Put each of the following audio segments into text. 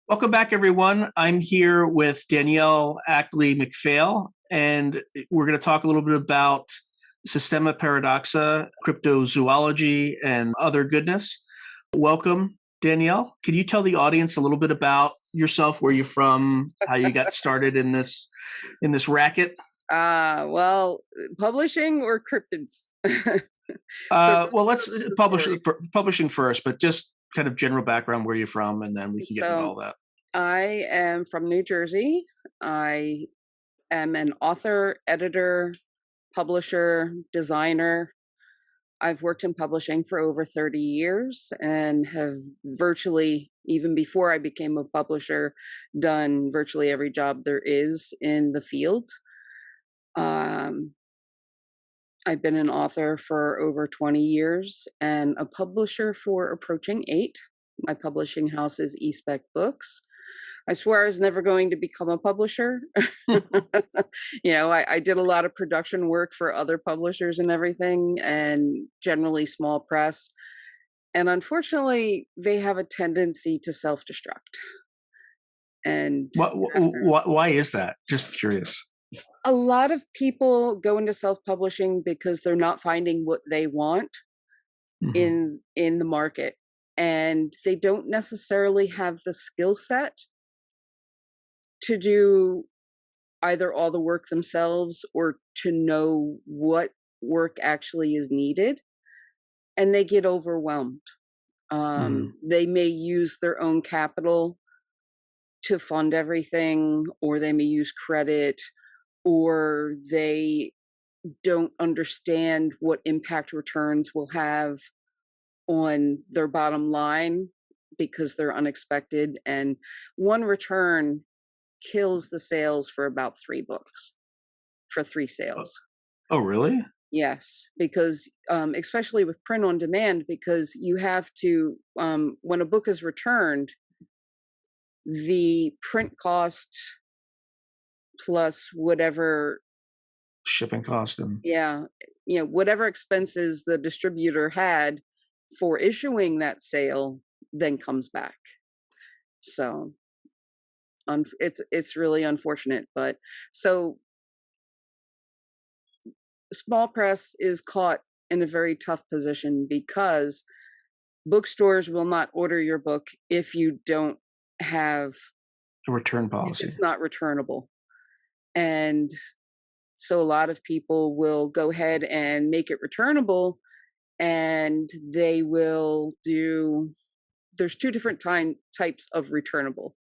Welcome back, everyone. I'm here with Danielle Ackley-McPhail, and we're going to talk a little bit about Systema, Paradoxa, cryptozoology, and other goodness. Welcome, Danielle. Can you tell the audience a little bit about yourself, where you're from, how you got started in this racket? Well, publishing or cryptids? Well, let's publishing first, but just kind of general background, where you're from, and then we can get into So all that. I am from New Jersey. I am an author, editor, publisher, designer. I've worked in publishing for over 30 years and have virtually, even before I became a publisher, done virtually every job there is in the field. Um, I've been an author for over 20 years and a publisher for approaching 8. My publishing house is eSpec Books. I swear I was never going to become a publisher. I did a lot of production work for other publishers and everything, and generally small press. And unfortunately, they have a tendency to self-destruct. And Why is that? Just curious. a lot of people go into self-publishing because they're not finding what they want Mm-hmm. in the market, and they don't necessarily have the skill set to do either all the work themselves or to know what work actually is needed, and they get overwhelmed. Mm-hmm. They may use their own capital to fund everything, or they may use credit, or they don't understand what impact returns will have on their bottom line because they're unexpected. And one return kills the sales for about 3 books, for 3 sales. Oh, really? Yes, because especially with print on demand, because you have to, when a book is returned, the print cost plus whatever, Shipping cost and yeah, whatever expenses the distributor had for issuing that sale then comes back. So it's really unfortunate, but so small press is caught in a very tough position because bookstores will not order your book if you don't have, a return if policy. it's not returnable. And so a lot of people will go ahead and make it returnable, and they will do, there's 2 different types of returnable.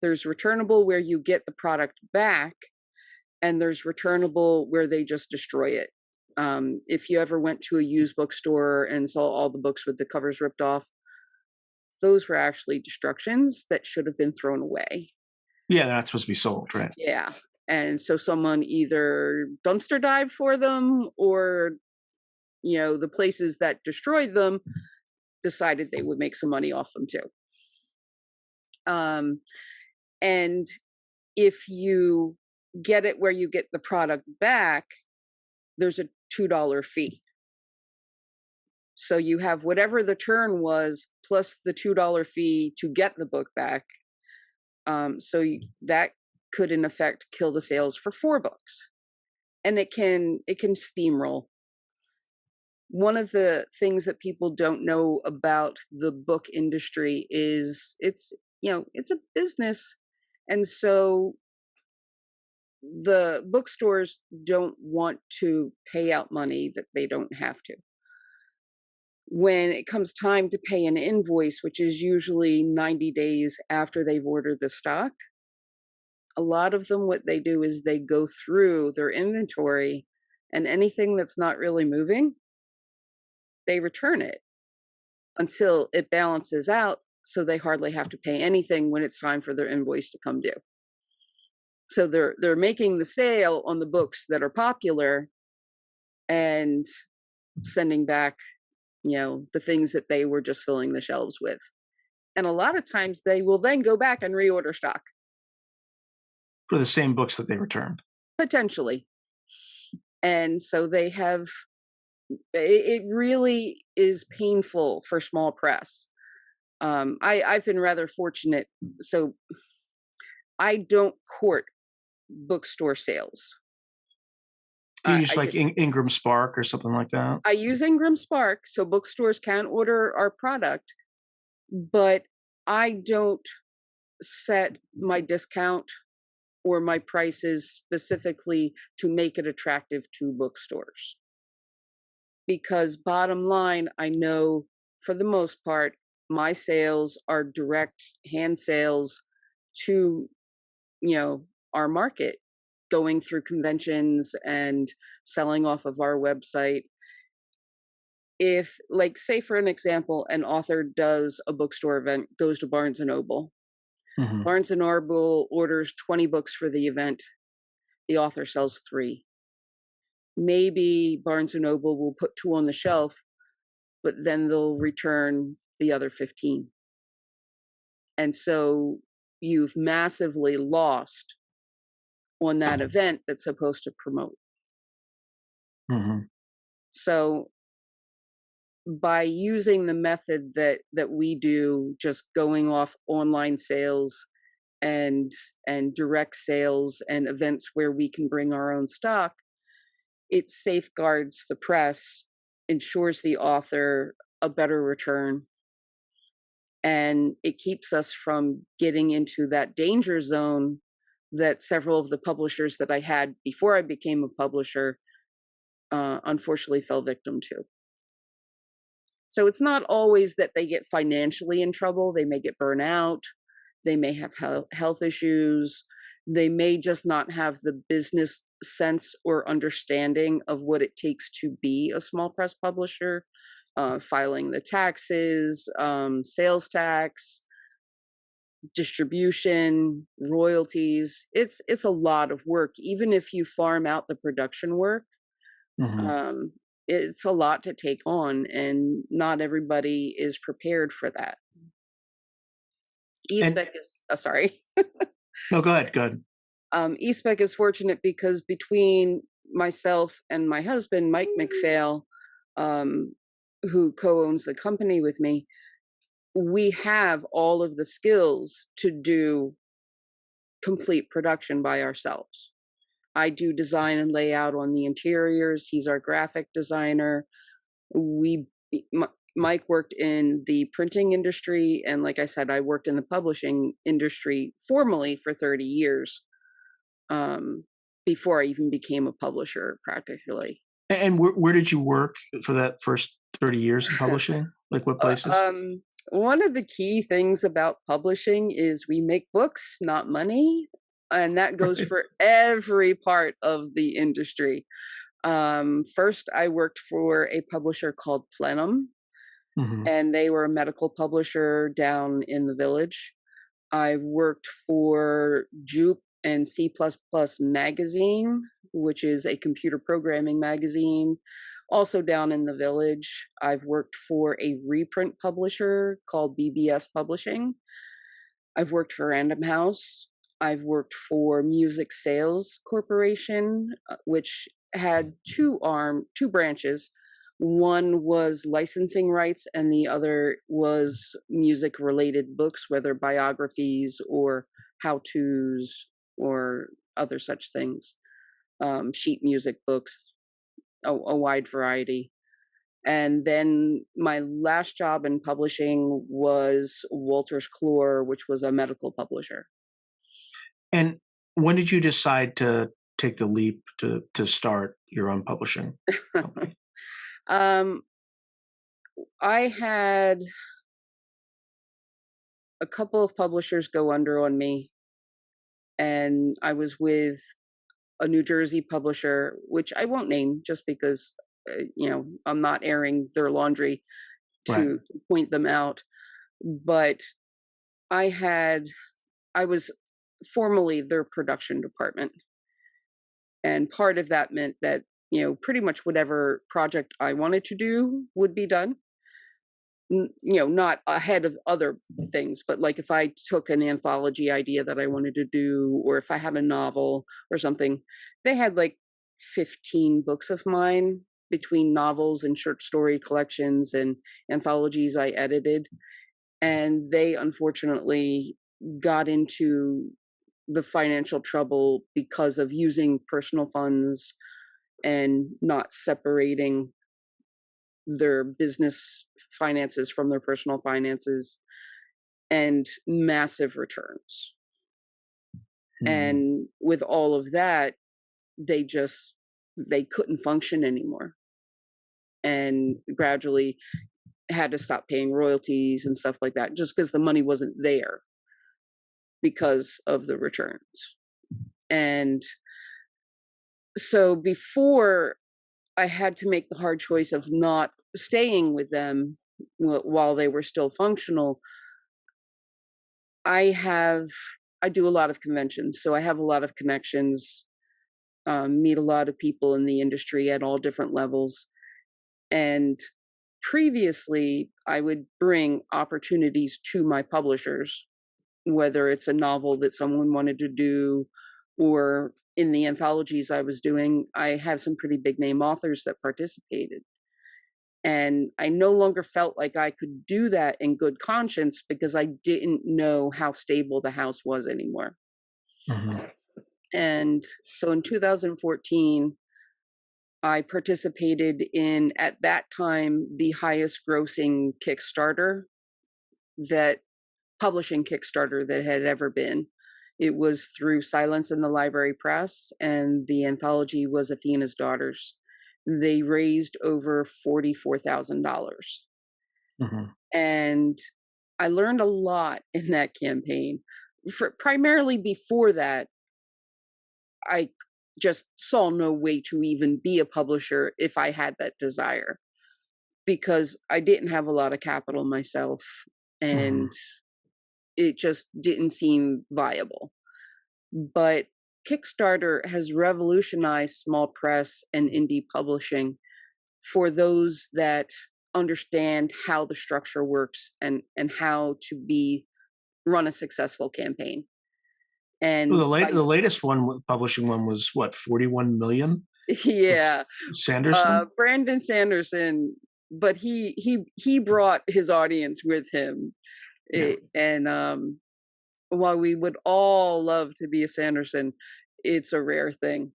There's returnable where you get the product back, and there's returnable where they just destroy it. If you ever went to a used bookstore and saw all the books with the covers ripped off, those were actually destructions that should have been thrown away. Yeah, they're not supposed to be sold, right? Yeah. And so someone either dumpster dived for them, or, the places that destroyed them decided they would make some money off them too. And if you get it where you get the product back, there's a $2 fee. So you have whatever the turn was plus the $2 fee to get the book back. That could in effect kill the sales for 4 books. And it can steamroll. One of the things that people don't know about the book industry is it's a business. And so the bookstores don't want to pay out money that they don't have to. When it comes time to pay an invoice, which is usually 90 days after they've ordered the stock, a lot of them, what they do is they go through their inventory, and anything that's not really moving, they return it until it balances out, so they hardly have to pay anything when it's time for their invoice to come due. So they're making the sale on the books that are popular and sending back, the things that they were just filling the shelves with. And a lot of times they will then go back and reorder stock. For the same books that they returned. Potentially. And so it really is painful for small press I've been rather fortunate. So I don't court bookstore sales. Do you use I like Ingram Spark or something like that? I use Ingram Spark, so bookstores can order our product, but I don't set my discount or my prices specifically to make it attractive to bookstores. Because bottom line, I know for the most part, my sales are direct hand sales to, our market, going through conventions and selling off of our website. If, like, say for an example, an author does a bookstore event, goes to Barnes and Noble. Hmm. Barnes and Noble orders 20 books for the event. The author sells 3. Maybe Barnes and Noble will put 2 on the shelf, but then they'll return the other 15. And so you've massively lost on that event that's supposed to promote. Hmm. So by using the method that we do, just going off online sales and direct sales and events where we can bring our own stock, it safeguards the press, ensures the author a better return, and it keeps us from getting into that danger zone that several of the publishers that I had before I became a publisher unfortunately fell victim to. So it's not always that they get financially in trouble. They may get burnt out. They may have health issues. They may just not have the business sense or understanding of what it takes to be a small press publisher, filing the taxes, sales tax, distribution, royalties. It's a lot of work. Even if you farm out the production work, Hmm. um, it's a lot to take on, and not everybody is prepared for that. And eSpec is sorry. no, go ahead. Go ahead. eSpec is fortunate because between myself and my husband, Mike McPhail, um, who co-owns the company with me, we have all of the skills to do complete production by ourselves. I do design and layout on the interiors. He's our graphic designer. We, Mike worked in the printing industry, and like I said, I worked in the publishing industry formally for 30 years before I even became a publisher, practically. And where did you work for that first 30 years in publishing? Like what Uh, places? um, One of the key things about publishing is we make books, not money. And that goes Right. for every part of the industry. First, I worked for a publisher called Plenum, Hmm. and they were a medical publisher down in the Village. I worked for Jupe and C++ Magazine, which is a computer programming magazine, also down in the Village. I've worked for a reprint publisher called BBS Publishing. I've worked for Random House. I've worked for Music Sales Corporation, which had two branches. One was licensing rights, and the other was music related books, whether biographies or how to's or other such things, sheet music books, a wide variety. And then my last job in publishing was Walters Clore, which was a medical publisher. And when did you decide to take the leap to start your own publishing company? um, I had a couple of publishers go under on me, and I was with a New Jersey publisher, which I won't name just because, I'm not airing their laundry Right. to point them out. But I was formally their production department. And part of that meant that, pretty much whatever project I wanted to do would be done. Not ahead of other things, but like if I took an anthology idea that I wanted to do, or if I had a novel or something, they had like 15 books of mine between novels and short story collections and anthologies I edited. And they unfortunately got into the financial trouble because of using personal funds and not separating their business finances from their personal finances, and massive returns. And with all of that, they couldn't function anymore, and gradually had to stop paying royalties and stuff like that, just because the money wasn't there because of the returns. And so before I had to make the hard choice of not staying with them while they were still functional, I do a lot of conventions, so I have a lot of connections, meet a lot of people in the industry at all different levels. And previously, I would bring opportunities to my publishers, whether it's a novel that someone wanted to do, or in the anthologies I was doing, I have some pretty big name authors that participated. And I no longer felt like I could do that in good conscience because I didn't know how stable the house was anymore. And so in 2014, I participated in, at that time, the highest grossing publishing Kickstarter that had ever been. It was through Silence in the Library Press, and the anthology was Athena's Daughters. They raised over $44,000. And I learned a lot in that campaign. Primarily before that, I just saw no way to even be a publisher if I had that desire, because I didn't have a lot of capital myself, and it just didn't seem viable. But Kickstarter has revolutionized small press and indie publishing for those that understand how the structure works and how to run a successful campaign. And the latest one, publishing one, was what, 41 million? Yeah, Sanderson, Brandon Sanderson, but he brought his audience with him. And while we would all love to be a Sanderson, it's a rare thing.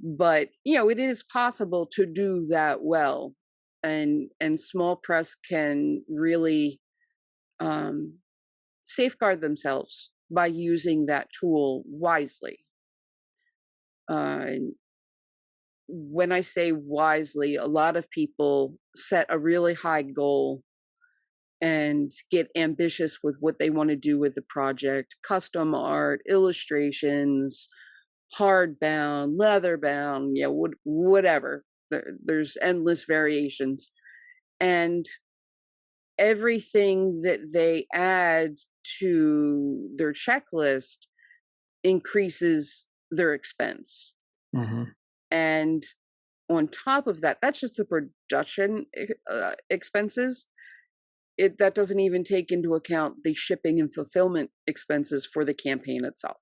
But it is possible to do that well, and small press can really safeguard themselves by using that tool wisely. When I say wisely, a lot of people set a really high goal and get ambitious with what they want to do with the project: custom art, illustrations, hardbound, leatherbound, whatever. There's endless variations. And everything that they add to their checklist increases their expense. And on top of that, that's just the production expenses. That doesn't even take into account the shipping and fulfillment expenses for the campaign itself.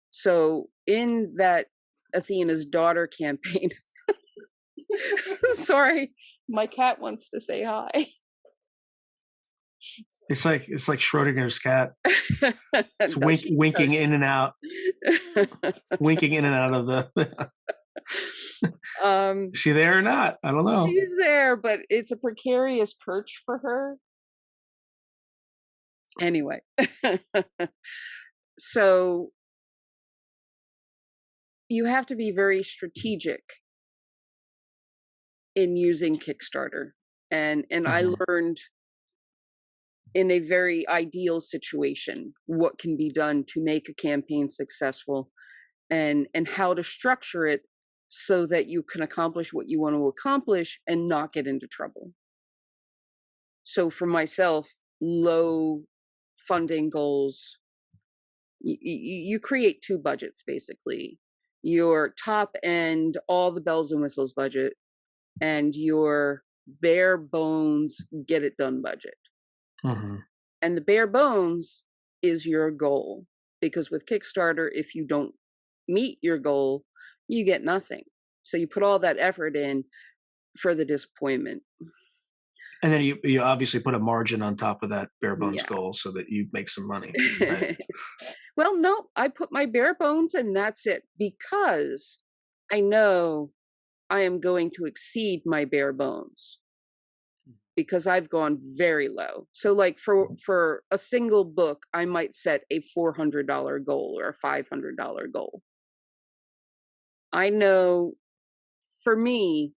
So in that Athena's Daughter campaign, sorry, my cat wants to say hi. It's like Schrodinger's cat. It's winking in and out, winking in and out of the. Is she there or not? I don't know. She's there, but it's a precarious perch for her. Anyway, so you have to be very strategic in using Kickstarter, and I learned in a very ideal situation what can be done to make a campaign successful, and how to structure it so that you can accomplish what you want to accomplish and not get into trouble. So for myself, low funding goals, you create two budgets, basically: your top end, all the bells and whistles budget, and your bare bones, get it done budget. And the bare bones is your goal, because with Kickstarter, if you don't meet your goal, you get nothing. So you put all that effort in for the disappointment. And then you obviously put a margin on top of that bare bones Yeah. goal so that you make some money, right? Well, no, I put my bare bones and that's it, because I know I am going to exceed my bare bones, because I've gone very low. So like for a single book, I might set a $400 goal or a $500 goal. I know for me,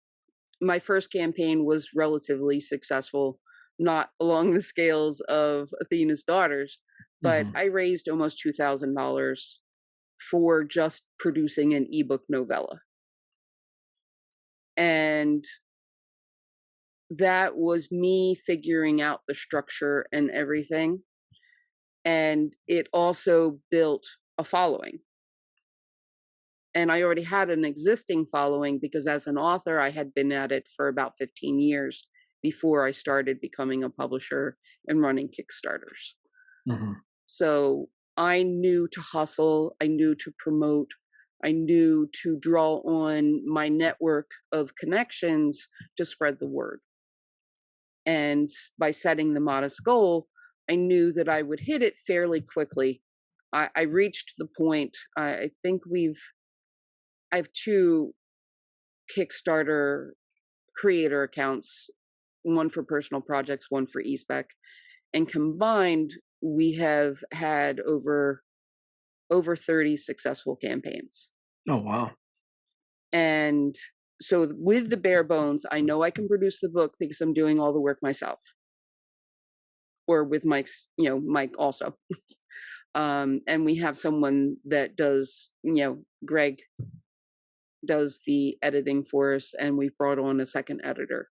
my first campaign was relatively successful, not along the scales of Athena's Daughters, but Hmm. I raised almost $2,000 for just producing an ebook novella. And that was me figuring out the structure and everything. And it also built a following. And I already had an existing following because as an author, I had been at it for about 15 years before I started becoming a publisher and running Kickstarters. Hmm. So I knew to hustle, I knew to promote, I knew to draw on my network of connections to spread the word. And by setting the modest goal, I knew that I would hit it fairly quickly. I reached the point, I think I have two Kickstarter creator accounts, one for personal projects, one for eSpec. And combined, we have had over 30 successful campaigns. Oh, wow. And so with the bare bones, I know I can produce the book because I'm doing all the work myself. Or with Mike's, Mike also. And we have someone that does, Greg does the editing for us, and we've brought on a second editor.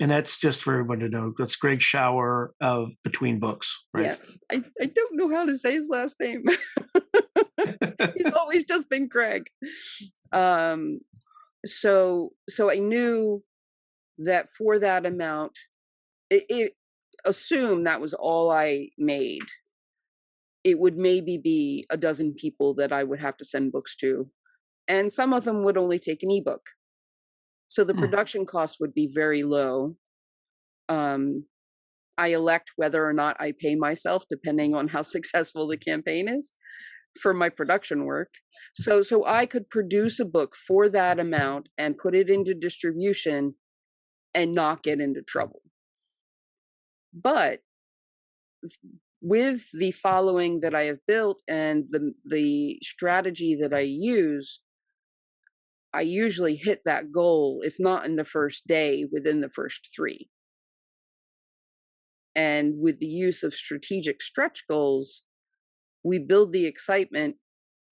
And that's just for everyone to know. That's Greg Shower of Between Books, right? Yeah, I don't know how to say his last name. He's always just been Greg. So I knew that for that amount, it assume that was all I made. It would maybe be a dozen people that I would have to send books to, and some of them would only take an ebook. So the production cost would be very low. I elect whether or not I pay myself, depending on how successful the campaign is for my production work. So I could produce a book for that amount and put it into distribution and not get into trouble. But with the following that I have built and the strategy that I use, I usually hit that goal, if not in the first day, within the first 3. And with the use of strategic stretch goals, we build the excitement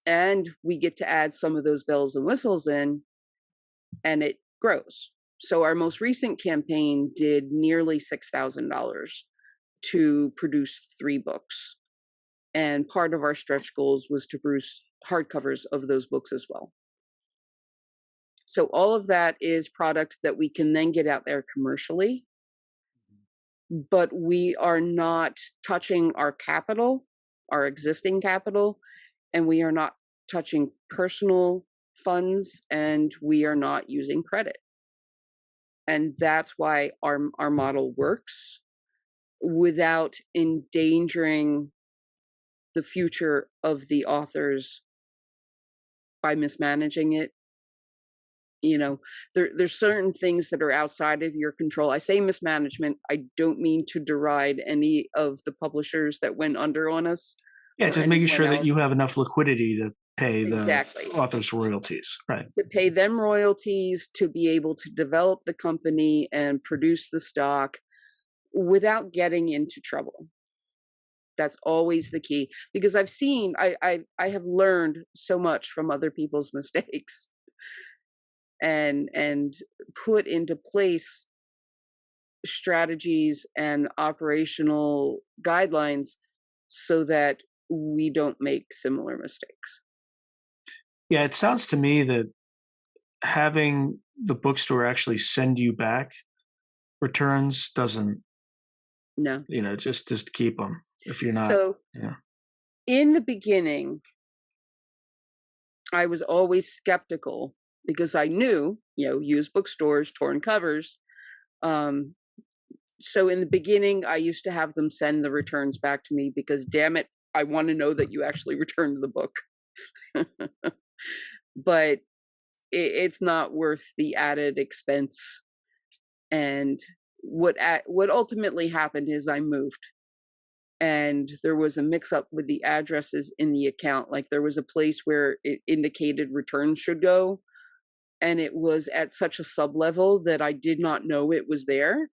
and we get to add some of those bells and whistles in, and it grows. So our most recent campaign did nearly $6,000 to produce 3 books. And part of our stretch goals was to produce hardcovers of those books as well. So all of that is product that we can then get out there commercially, but we are not touching our capital, our existing capital, and we are not touching personal funds, and we are not using credit. And that's why our model works without endangering the future of the authors by mismanaging it. There's certain things that are outside of your control. I say mismanagement, I don't mean to deride any of the publishers that went under on us. Yeah, or just making anyone sure that you else. have enough liquidity to pay the Exactly. author's royalties, right? To pay them royalties, to be able to develop the company and produce the stock without getting into trouble. That's always the key, because I've seen, I have learned so much from other people's mistakes and put into place strategies and operational guidelines so that we don't make similar mistakes. Yeah, it sounds to me that having the bookstore actually send you back returns doesn't, No. just keep them if you're not. So Yeah. in the beginning, I was always skeptical because I knew, used bookstores, torn covers, So in the beginning, I used to have them send the returns back to me because, damn it, I want to know that you actually returned the book. But it's not worth the added expense. And what ultimately happened is I moved, and there was a mix up with the addresses in the account. Like, there was a place where it indicated returns should go, and it was at such a sub level that I did not know it was there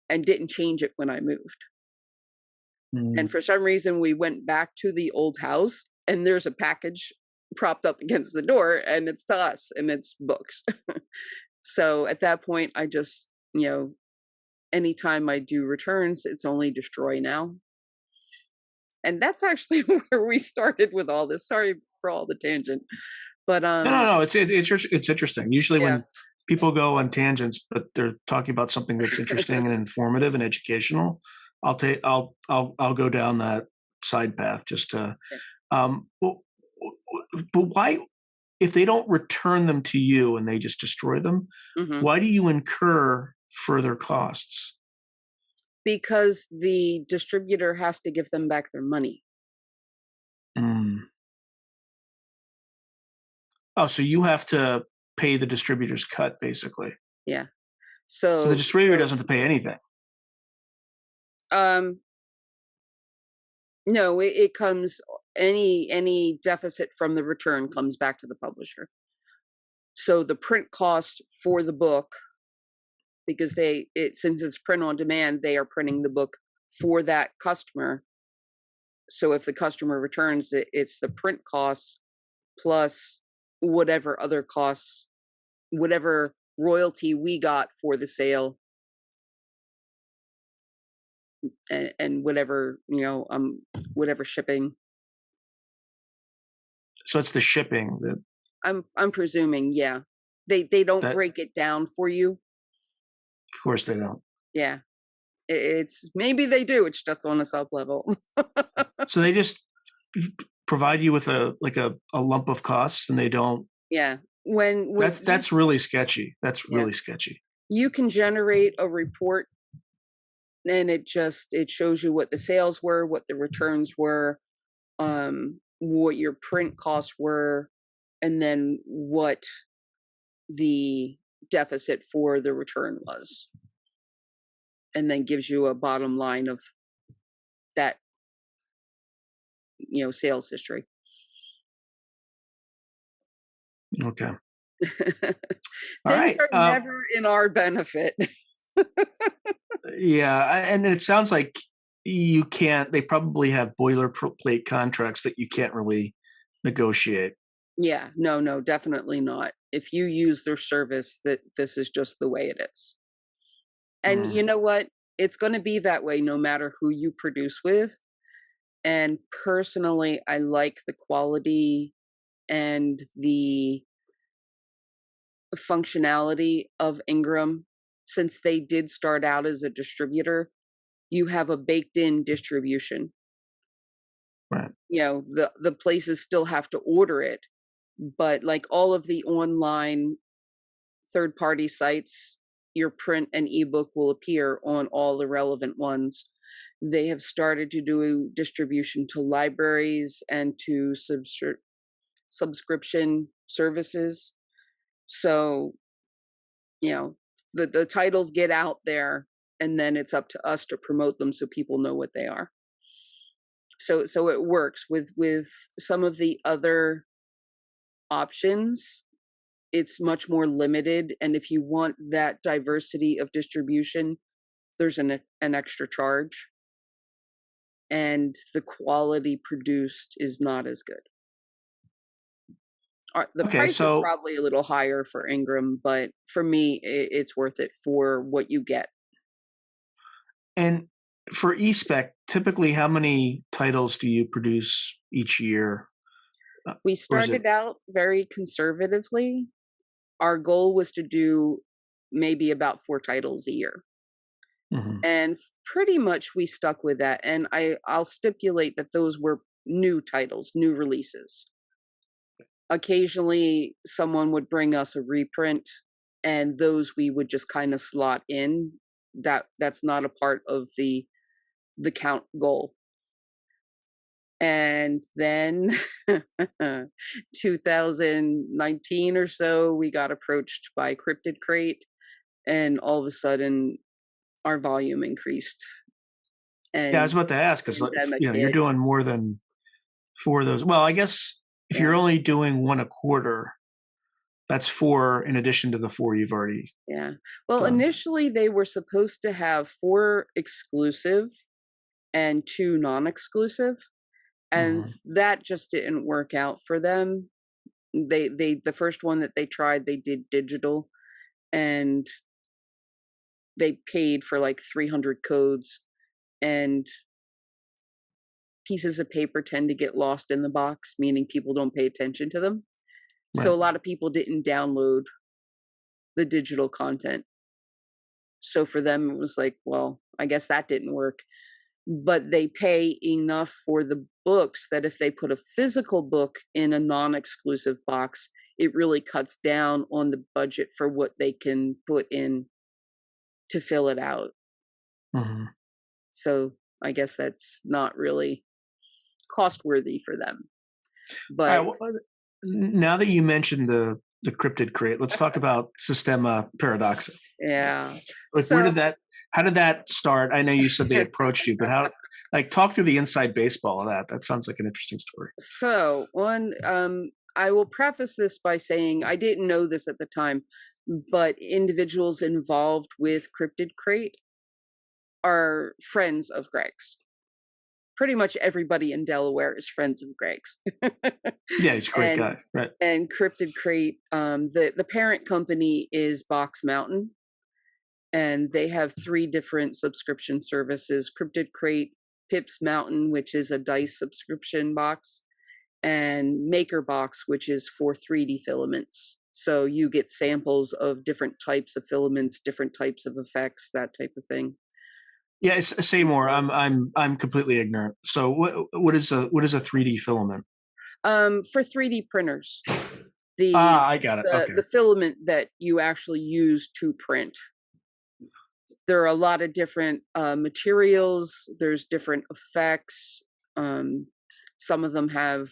and didn't change it when I moved. And for some reason, we went back to the old house, and there's a package propped up against the door, and it's to us, and it's books. So at that point, I just, anytime I do returns, it's only destroy now. And that's actually where we started with all this. Sorry for all the tangent, but No. It's interesting. Usually yeah, when people go on tangents, but they're talking about something that's interesting and informative and educational, I'll go down that side path just to. But why, if they don't return them to you and they just destroy them, hmm why do you incur further costs? because the distributor has to give them back their money. Mm. Oh, so you have to pay the distributor's cut, basically. Yeah. So the distributor So doesn't have to pay anything. um, no, it comes, any deficit from the return comes back to the publisher. So the print cost for the book, because since it's print on demand, they are printing the book for that customer. So if the customer returns it, it's the print costs plus whatever other costs, whatever royalty we got for the sale, and whatever, whatever shipping. So it's the shipping I'm presuming, yeah. They don't that, break it down for you. of course, they don't. Yeah. It's maybe they do, it's just on a sub level. So they just provide you with a lump of costs, and they don't. Yeah. When That's really sketchy. That's yeah, really sketchy. you can generate a report, and it shows you what the sales were, what the returns were, what your print costs were, and then what the deficit for the return was, and then gives you a bottom line of that, sales history. Okay. All Things right. are never in our benefit. Yeah, and it sounds like you can't. They probably have boilerplate contracts that you can't really negotiate. Yeah, no, definitely not. If you use their service, that this is just the way it is. And you Mm. know what? It's going to be that way no matter who you produce with. And personally, I like the quality and the functionality of Ingram. Since they did start out as a distributor, you have a baked in distribution. Right. The places still have to order it, but like all of the online third party sites, your print and ebook will appear on all the relevant ones. They have started to do distribution to libraries and to subscription services. So, the titles get out there, and then it's up to us to promote them so people know what they are. So it works with some of the other options. It's much more limited, and if you want that diversity of distribution, there's an extra charge, and the quality produced is not as good. The Okay. price is So, probably a little higher for Ingram, but for me, it's worth it for what you get. and for eSpec, typically, how many titles do you produce each year? We Or is it? started out very conservatively. Our goal was to do maybe about 4 titles a year. Mhm. And pretty much we stuck with that. And I'll stipulate that those were new titles, new releases. Occasionally, someone would bring us a reprint, and those we would just kind of slot in that's not a part of the count goal. And then 2019 or so, we got approached by Cryptid Crate, and all of a sudden our volume increased. And Yeah, I was about to ask because you're doing more than 4 of those. Well, I guess if you're only doing 1 a quarter, that's 4 in addition to the 4 you've already. Yeah. Well, done. initially they were supposed to have 4 exclusive and 2 non-exclusive, and that just didn't work out for them. The first one that they tried, they did digital, and they paid for like 300 codes, and pieces of paper tend to get lost in the box, meaning people don't pay attention to them. Right. So a lot of people didn't download the digital content. So for them, it was like, well, I guess that didn't work. But they pay enough for the books that if they put a physical book in a non-exclusive box, it really cuts down on the budget for what they can put in to fill it out. So I guess that's not really cost worthy for them. But now that you mentioned the Cryptid Crate, let's talk about Systema Paradoxa. Yeah. Like, how did that start? I know you said they approached you, but talk through the inside baseball of that. That sounds like an interesting story. So I will preface this by saying I didn't know this at the time, but individuals involved with Cryptid Crate are friends of Greg's. Pretty much everybody in Delaware is friends of Greg's. Yeah, he's a great guy, right? And Cryptid Crate, the parent company is Box Mountain, and they have 3 different subscription services: Cryptid Crate, Pips Mountain, which is a dice subscription box, and Maker Box, which is for 3D filaments. So you get samples of different types of filaments, different types of effects, that type of thing. Yeah, say more. I'm completely ignorant. So what is a 3D filament? For 3D printers. I got it. Okay. The filament that you actually use to print. There are a lot of different materials. There's different effects. Some of them have,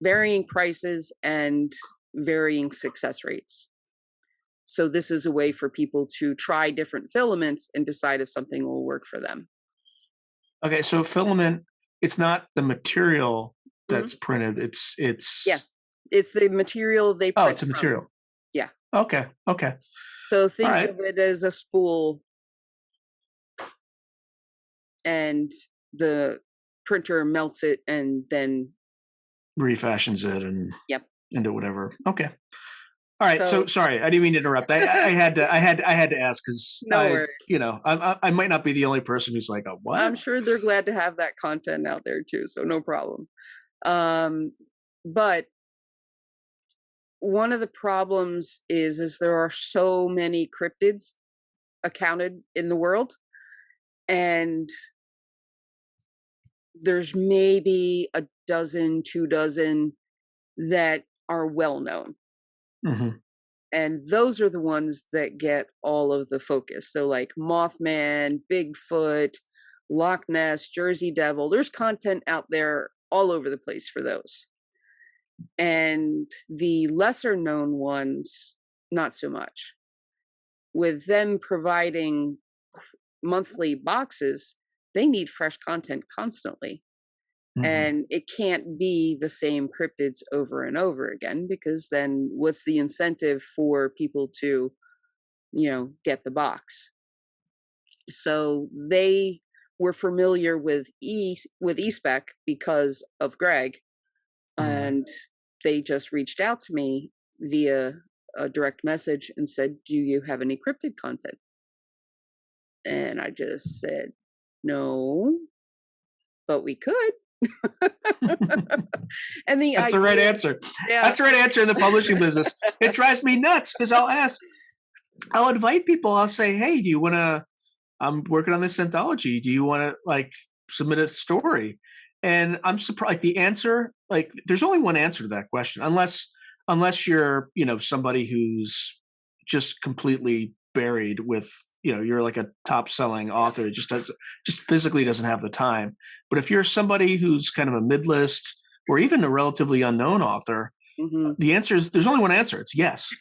varying prices and varying success rates. So this is a way for people to try different filaments and decide if something will work for them. Okay, so filament, it's not the material that's printed. It's the material they print. Oh, it's a material. From. Yeah. Okay. So think of it as a spool, and the printer melts it and then refashions it and into whatever. Okay. All right. So sorry, I didn't mean to interrupt. I had to ask because I might not be the only person who's like, oh, what? I'm sure they're glad to have that content out there too. So no problem. But one of the problems is there are so many cryptids accounted in the world, and there's maybe a dozen, 2 dozen that are well known. And those are the ones that get all of the focus. So like Mothman, Bigfoot, Loch Ness, Jersey Devil, there's content out there all over the place for those. And the lesser known ones, not so much. With them providing monthly boxes, they need fresh content constantly. And it can't be the same cryptids over and over again, because then what's the incentive for people to, get the box? So they were familiar with eSpec because of Greg, and they just reached out to me via a direct message and said, do you have any cryptid content? And I just said, no, but we could. And that's the right answer. Yeah. That's the right answer in the publishing business. It drives me nuts because I'll invite people. I'll say, hey, do you want to, I'm working on this anthology. Do you want to submit a story? And I'm surprised the answer, there's only one answer to that question, unless you're, somebody who's just completely buried with, you're like a top selling author. It just physically doesn't have the time. But if you're somebody who's kind of a mid-list or even a relatively unknown author, Mhm. the answer is there's only one answer. It's yes.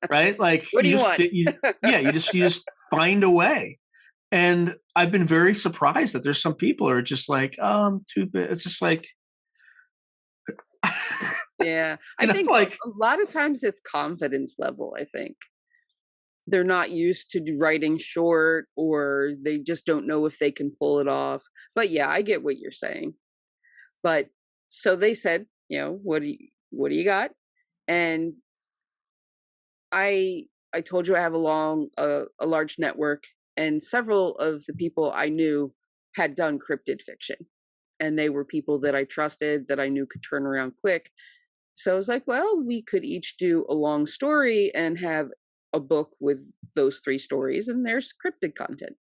Right? Like What do you just want? you just find a way. And I've been very surprised that there's some people who are just like, too big. It's just like, Yeah. I think like, a lot of times it's confidence level, I think. They're not used to writing short, or they just don't know if they can pull it off. But yeah, I get what you're saying. But so they said, what do you got? And I told you I have a large network, and several of the people I knew had done cryptid fiction, and they were people that I trusted, that I knew could turn around quick. So I was like, well, we could each do a long story and have a book with those 3 stories, and there's cryptid content.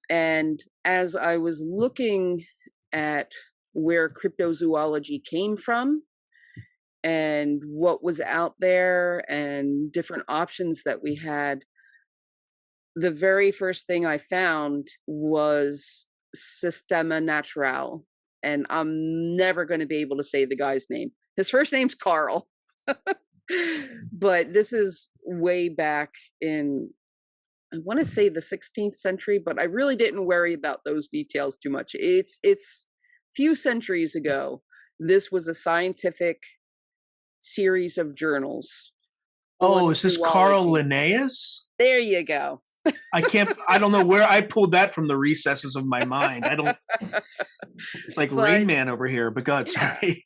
And as I was looking at where cryptozoology came from and what was out there and different options that we had, the very first thing I found was Systema Natural. And I'm never going to be able to say the guy's name. His first name's Carl. But this is way back in, I want to say, the 16th century, but I really didn't worry about those details too much. It's few centuries ago. This was a scientific series of journals oh, on is this Carl zoology. Linnaeus? There you go. I don't know where I pulled that from the recesses of my mind. It's like Rain Man over here, but God, sorry.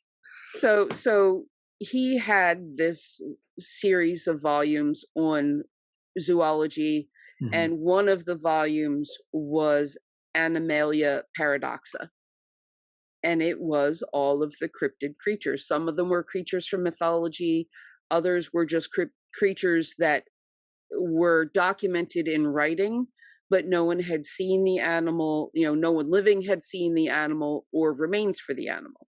So he had this series of volumes on zoology, and one of the volumes was Animalia Paradoxa. And it was all of the cryptid creatures. Some of them were creatures from mythology, others were just creatures that were documented in writing, but no one had seen the animal, no one living had seen the animal or remains for the animal.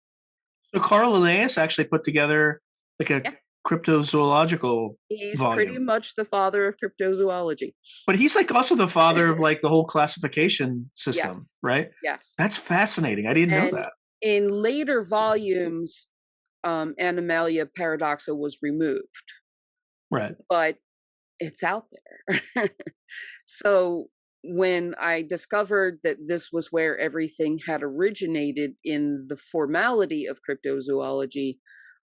So Carl Linnaeus actually put together like a cryptozoological He's volume. pretty much the father of cryptozoology. But he's like also the father of like the whole classification system, Yes. right? Yes. That's fascinating. I didn't know that. In later volumes, Animalia Paradoxa was removed. Right. But it's out there. So when I discovered that this was where everything had originated in the formality of cryptozoology,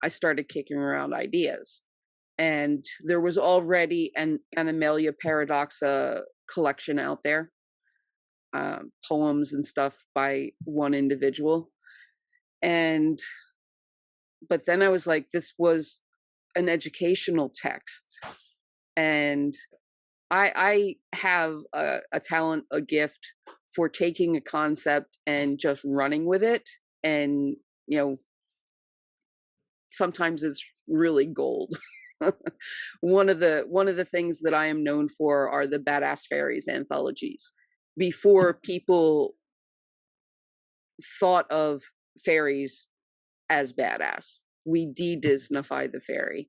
I started kicking around ideas. And there was already an Animalia Paradoxa collection out there, poems and stuff by one individual. But then I was like, this was an educational text. And I have a talent, a gift for taking a concept and just running with it. And, sometimes it's really gold. One of the things that I am known for are the Badass Fairies anthologies. Before people thought of fairies as badass, we de-Disneyfy the fairy.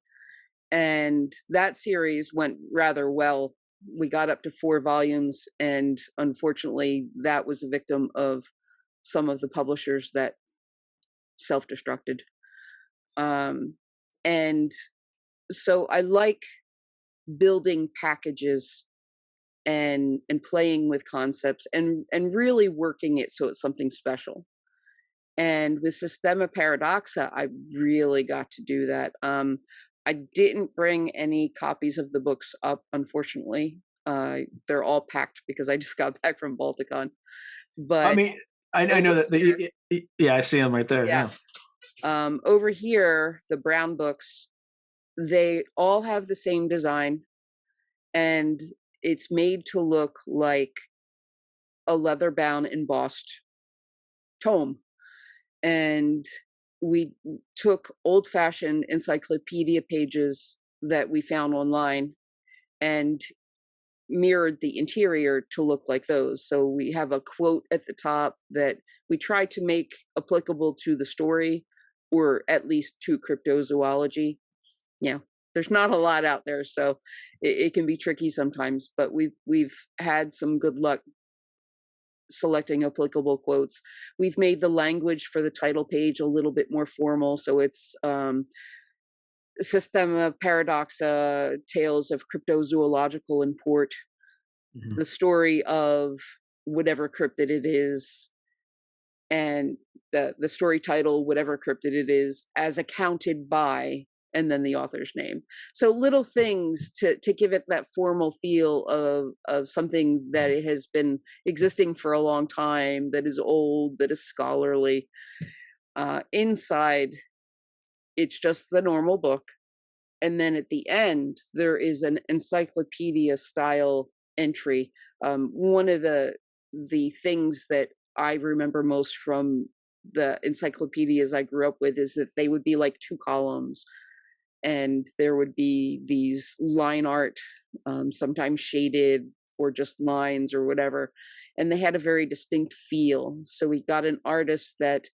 And that series went rather well. We got up to 4 volumes, and unfortunately that was a victim of some of the publishers that self-destructed. And so I like building packages and playing with concepts and really working it so it's something special. And with Systema Paradoxa, I really got to do that. I didn't bring any copies of the books up, unfortunately. They're all packed because I just got back from Balticon. But I mean, I know that. Yeah, I see them right there. Yeah. Over here, the brown books, they all have the same design, and it's made to look like a leather-bound embossed tome. And we took old-fashioned encyclopedia pages that we found online and mirrored the interior to look like those. So we have a quote at the top that we try to make applicable to the story, or at least to cryptozoology. there's not a lot out there, so it can be tricky sometimes. But we've had some good luck selecting applicable quotes. We've made the language for the title page a little bit more formal, so it's Systema, Paradoxa, Tales of Cryptozoological Import, Mhm. the story of whatever cryptid it is, and the story title, whatever cryptid it is, as accounted by, and then the author's name. So little things to give it that formal feel of something that it has been existing for a long time, that is old, that is scholarly. Inside, it's just the normal book, and then at the end there is an encyclopedia style entry. One of the things that I remember most from the encyclopedias I grew up with is that they would be like 2 columns, and there would be these line art, sometimes shaded or just lines or whatever, and they had a very distinct feel. So we got an artist that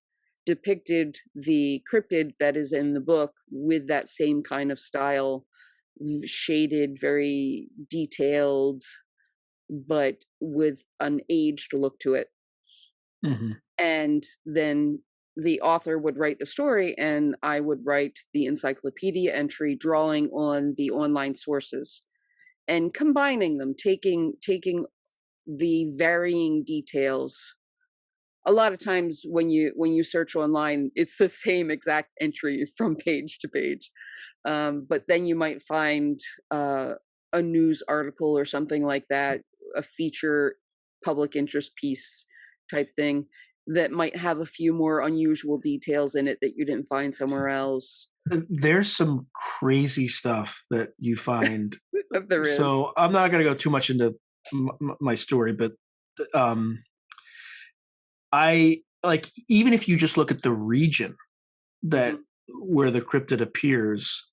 depicted the cryptid that is in the book with that same kind of style, shaded, very detailed, but with an aged look to it. Mhm. And then the author would write the story, and I would write the encyclopedia entry, drawing on the online sources and combining them, taking the varying details. A lot of times when you search online, it's the same exact entry from page to page, but then you might find a news article or something like that, a feature public interest piece type thing, that might have a few more unusual details in it that you didn't find somewhere else. There's some crazy stuff that you find. There is. So I'm not going to go too much into my story, but um, I like, even if you just look at the region that Mhm. where the cryptid appears,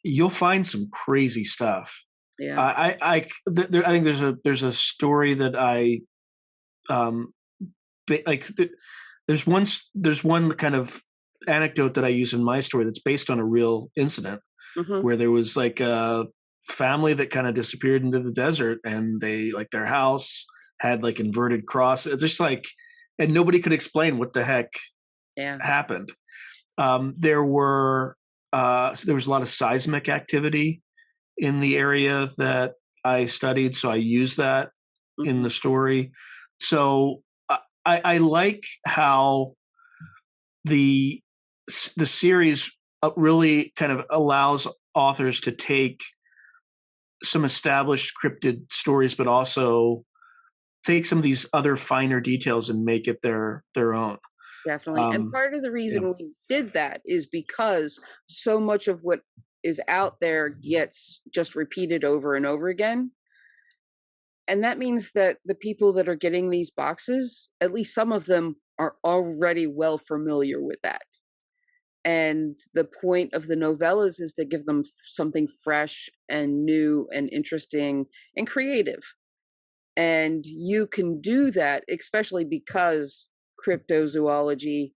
you'll find some crazy stuff. Yeah. I think there's a story that I um like there's one kind of anecdote that I use in my story that's based on a real incident, Hmm. where there was like a family that kind of disappeared into the desert, and they, like, their house had like inverted cross. It's just like, and nobody could explain what the heck Yeah. happened. There were so there was a lot of seismic activity in the area that I studied, so I used that in Hmm. the story. So I like how the the series really kind of allows authors to take some established cryptid stories, but also take some of these other finer details and make it their own. Definitely. And Um, part of the yeah, reason we did that is because so much of what is out there gets just repeated over and over again. And that means that the people that are getting these boxes, at least some of them, are already well familiar with that. And the point of the novellas is to give them something fresh and new and interesting and creative. And you can do that, especially because cryptozoology,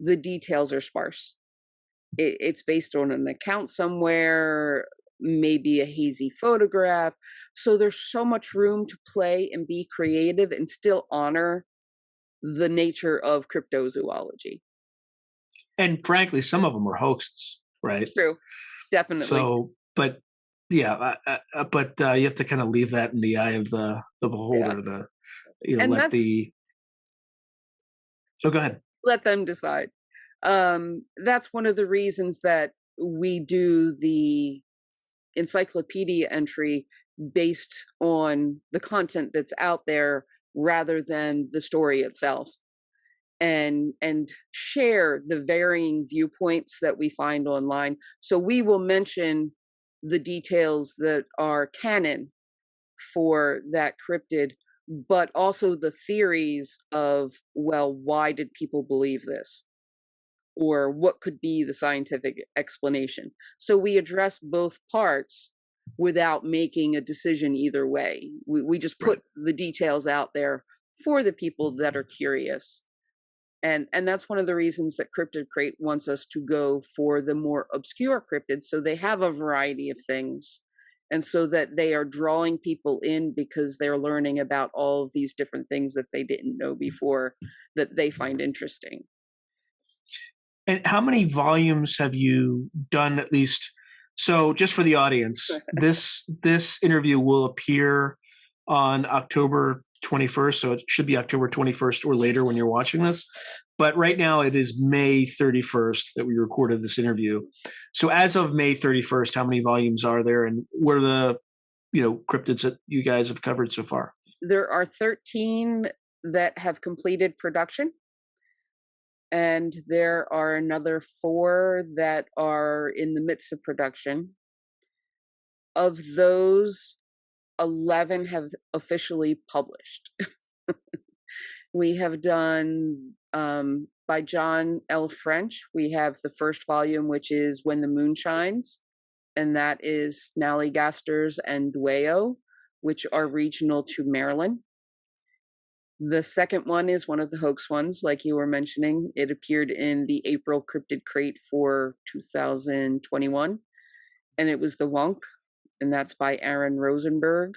the details are sparse. It's based on an account somewhere, maybe a hazy photograph. So there's so much room to play and be creative and still honor the nature of cryptozoology. and frankly, some of them are hoaxes, right? True, definitely. So, but yeah, but you have to kind of leave that in the eye of the Yeah. beholder. And Let that's, the oh, go ahead. let them decide. That's one of the reasons that we do the encyclopedia entry based on the content that's out there rather than the story itself, and share the varying viewpoints that we find online. So we will mention the details that are canon for that cryptid, but also the theories of, well, why did people believe this, or what could be the scientific explanation. So we address both parts without making a decision either way. We just Right. put the details out there for the people that are curious. And that's one of the reasons that Cryptid Crate wants us to go for the more obscure cryptids, so they have a variety of things, and so that they are drawing people in because they're learning about all of these different things that they didn't know before that they find interesting. And how many volumes have you done at least? So just for the audience, this interview will appear on October 21st. So it should be October 21st or later when you're watching this. But right now it is May 31st that we recorded this interview. So as of May 31st, how many volumes are there, and what are the cryptids that you guys have covered so far? There are 13 that have completed production, and there are another 4 that are in the midst of production. Of those, 11 have officially published. We have done, by John L. French, we have the first volume, which is When the Moon Shines, and that is Snallygasters and Dueo, which are regional to Maryland. The second one is one of the hoax ones, like you were mentioning. It appeared in the April Cryptid Crate for 2021, and it was The Wonk, and that's by Aaron Rosenberg.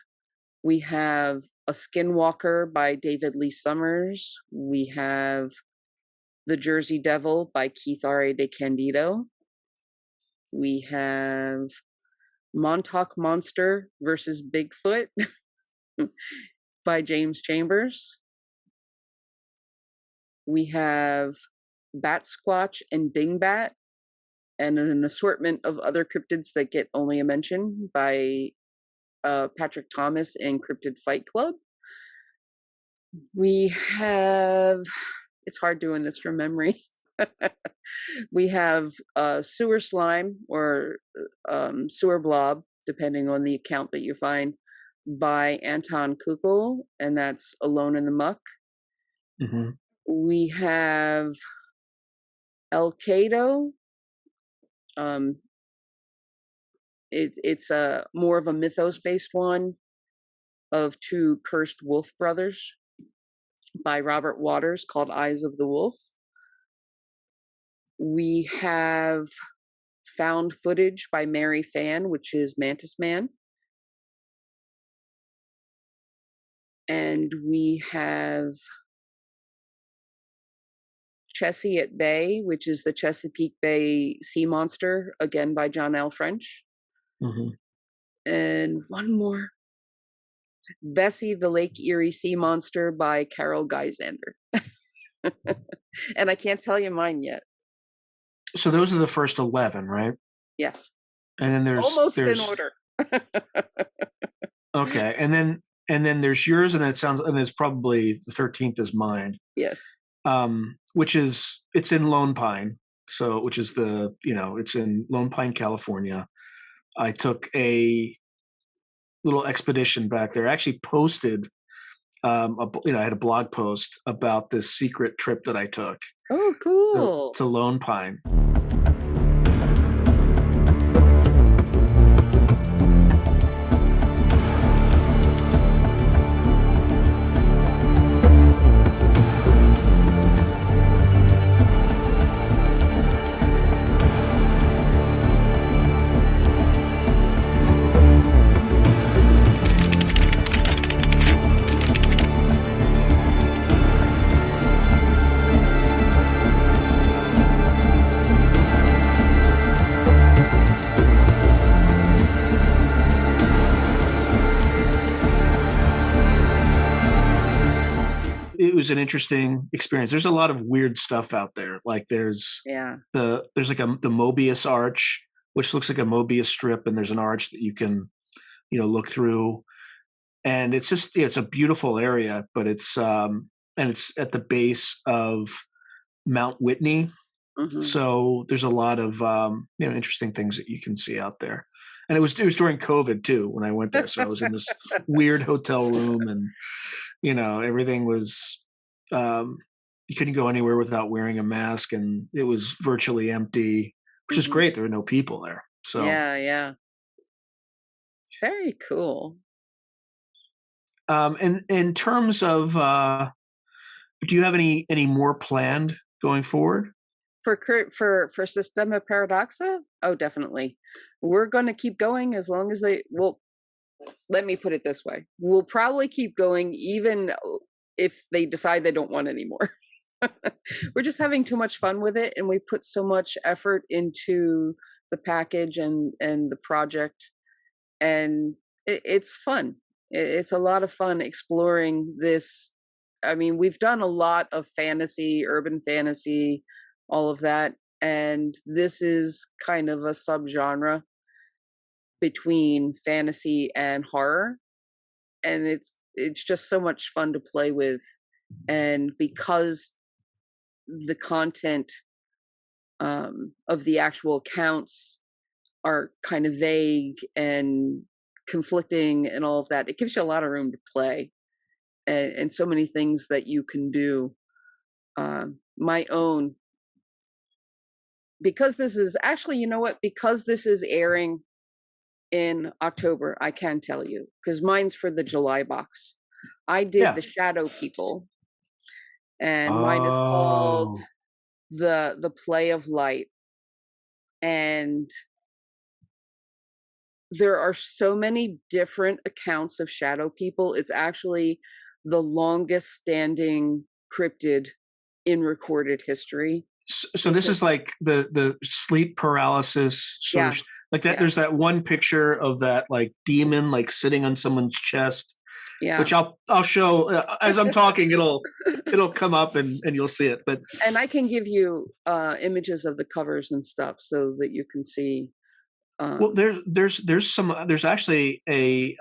We have A Skinwalker by David Lee Summers. We have The Jersey Devil by Keith R.A. De Candido. We have Montauk Monster versus Bigfoot by James Chambers. We have Bat Squatch and Dingbat, and an assortment of other cryptids that get only a mention by Patrick Thomas in Cryptid Fight Club. We have, it's hard doing this from memory. We have Sewer Slime, or Sewer Blob, depending on the account that you find, by Anton Kukul, and that's Alone in the Muck. Mm-hmm. We have El Cato. It's a more of a mythos-based one of 2 cursed wolf brothers by Robert Waters, called Eyes of the Wolf. We have Found Footage by Mary Fan, which is Mantis Man. And we have Chessie at Bay, which is the Chesapeake Bay sea monster, again by John L. French. Mm-hmm. And one more, Bessie the Lake Erie sea monster by Carol Geisander. And I can't tell you mine yet. So those are the first 11, right? Yes. And then there's almost in order. Okay, and then there's yours, and it's probably the 13th is mine. Yes. Which is, it's in Lone Pine, so which is it's in Lone Pine, California. I took a little expedition back there. I actually posted, I had a blog post about this secret trip that I took. Oh, cool. To Lone Pine. It was an interesting experience. There's a lot of weird stuff out there. Like there's like the Mobius arch, which looks like a Mobius strip, and there's an arch that you can, look through. And it's just, it's a beautiful area, but it's and it's at the base of Mount Whitney. Mm-hmm. So there's a lot of interesting things that you can see out there. And it was during COVID too when I went there. So I was in this weird hotel room, and everything was you couldn't go anywhere without wearing a mask, and it was virtually empty, which is great. There were no people there. So yeah. Very cool. And in terms of Do you have any more planned going forward? For Systema Paradoxa? Oh, definitely. We're going to keep going as long as well, let me put it this way. We'll probably keep going even if they decide they don't want any more. We're just having too much fun with it, and we put so much effort into the package and the project, and it's fun. It's a lot of fun exploring this. I mean, we've done a lot of fantasy, urban fantasy, all of that, and this is kind of a subgenre between fantasy and horror, and it's just so much fun to play with. And because the content of the actual accounts are kind of vague and conflicting and all of that, it gives you a lot of room to play, and so many things that you can do. My own, because this is actually, you know what, because this is airing in October, I can tell you, because mine's for the July box. I did the Shadow People, and mine is called the Play of Light. And there are so many different accounts of Shadow People. It's actually the longest standing cryptid in recorded history. So this is like the sleep paralysis sort of like that. Yeah. There's that one picture of that like demon like sitting on someone's chest, which I'll show as I'm talking. It'll come up and you'll see it. But and I can give you images of the covers and stuff so that you can see. Well, there's actually a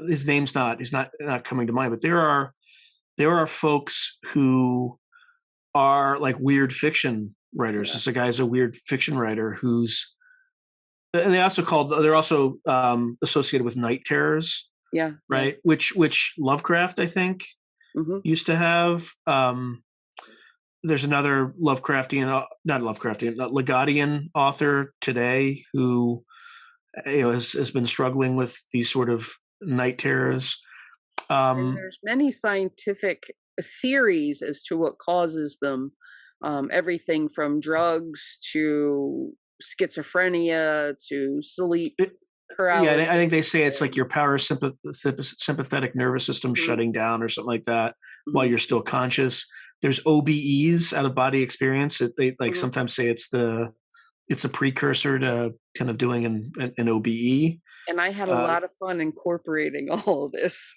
his name's he's not coming to mind, but there are folks who are like weird fiction writers. This guy's a weird fiction writer and they're also associated with night terrors. Yeah. Right. Yeah. Which Lovecraft, I think, used to have. There's another Legadian author today who has been struggling with these sort of night terrors. And there's many scientific theories as to what causes them. Everything from drugs to schizophrenia to sleep paralysis. Yeah, I think they say it's like your parasympathetic nervous system shutting down or something like that while you're still conscious. There's OBEs, out of body experience. They like sometimes say it's a precursor to kind of doing an OBE. And I had a lot of fun incorporating all of this.